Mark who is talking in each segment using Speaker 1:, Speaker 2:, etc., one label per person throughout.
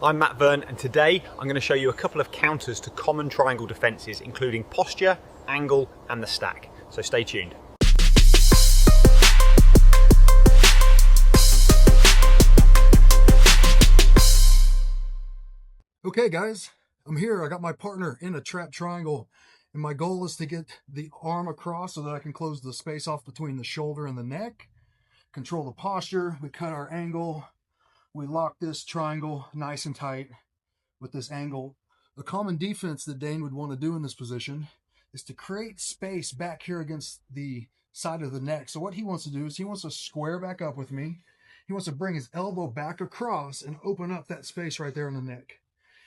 Speaker 1: I'm Matt Verne, and today I'm going to show you a couple of counters to common triangle defenses, including posture, angle, and the stack. So stay tuned.
Speaker 2: Okay guys, I'm here. I got my partner in a trap triangle, and my goal is to get the arm across so that I can close the space off between the shoulder and the neck, control the posture. We cut our angle. We lock this triangle nice and tight with this angle. A common defense that Dane would want to do in this position is to create space back here against the side of the neck. So what he wants to do is he wants to square back up with me. He wants to bring his elbow back across and open up that space right there in the neck.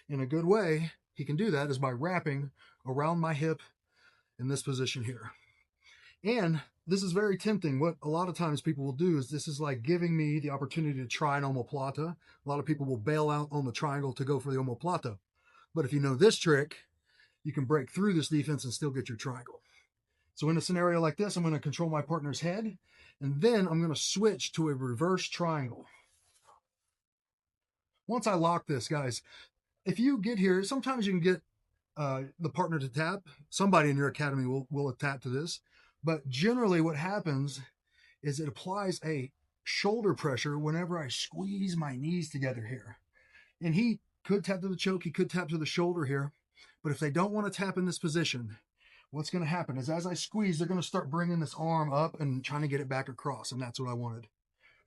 Speaker 2: In a good way, he can do that is by wrapping around my hip in this position here. And this is very tempting. What a lot of times people will do is this is like giving me the opportunity to try an omoplata. A lot of people will bail out on the triangle to go for the omoplata. But if you know this trick, you can break through this defense and still get your triangle. So in a scenario like this, I'm going to control my partner's head, and then I'm going to switch to a reverse triangle. Once I lock this, guys, if you get here, sometimes you can get the partner to tap. Somebody in your academy will tap to this. But generally what happens is it applies a shoulder pressure whenever I squeeze my knees together here. And he could tap to the choke, he could tap to the shoulder here. But if they don't want to tap in this position, what's going to happen is as I squeeze, they're going to start bringing this arm up and trying to get it back across. And that's what I wanted.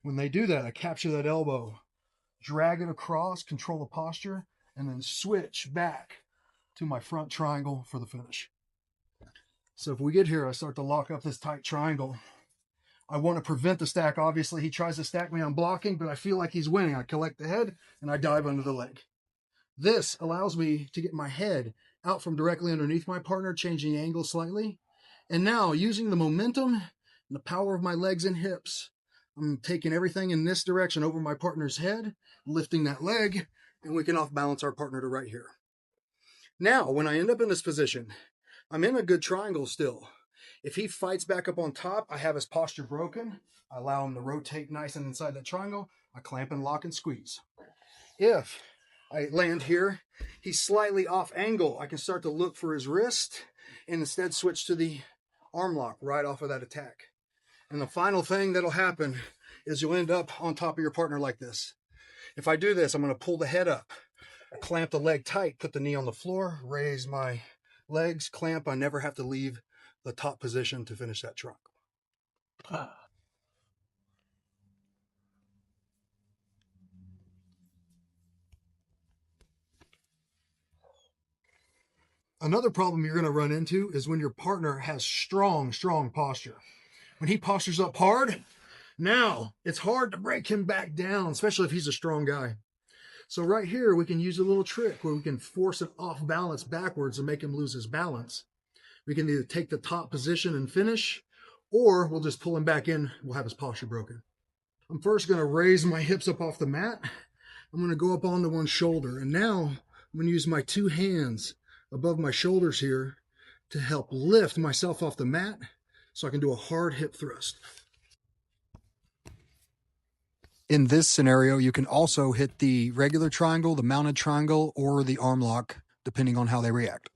Speaker 2: When they do that, I capture that elbow, drag it across, control the posture, and then switch back to my front triangle for the finish. So if we get here, I start to lock up this tight triangle. I want to prevent the stack. Obviously, he tries to stack me on blocking, but I feel like he's winning. I collect the head, and I dive under the leg. This allows me to get my head out from directly underneath my partner, changing the angle slightly. And now, using the momentum and the power of my legs and hips, I'm taking everything in this direction over my partner's head, lifting that leg, and we can off-balance our partner to right here. Now, when I end up in this position, I'm in a good triangle still. If he fights back up on top, I have his posture broken. I allow him to rotate nice and inside that triangle. I clamp and lock and squeeze. If I land here, he's slightly off angle, I can start to look for his wrist and instead switch to the arm lock right off of that attack. And the final thing that'll happen is you'll end up on top of your partner like this. If I do this, I'm going to pull the head up, clamp the leg tight, put the knee on the floor, raise my legs, clamp. I never have to leave the top position to finish that triangle. Another problem you're going to run into is when your partner has strong posture. When he postures up hard, now it's hard to break him back down, especially if he's a strong guy. So right here, we can use a little trick where we can force it off balance backwards and make him lose his balance. We can either take the top position and finish, or we'll just pull him back in. We'll have his posture broken. I'm first going to raise my hips up off the mat. I'm going to go up onto one shoulder. And now I'm going to use my two hands above my shoulders here to help lift myself off the mat so I can do a hard hip thrust. In this scenario, you can also hit the regular triangle, the mounted triangle, or the arm lock, depending on how they react.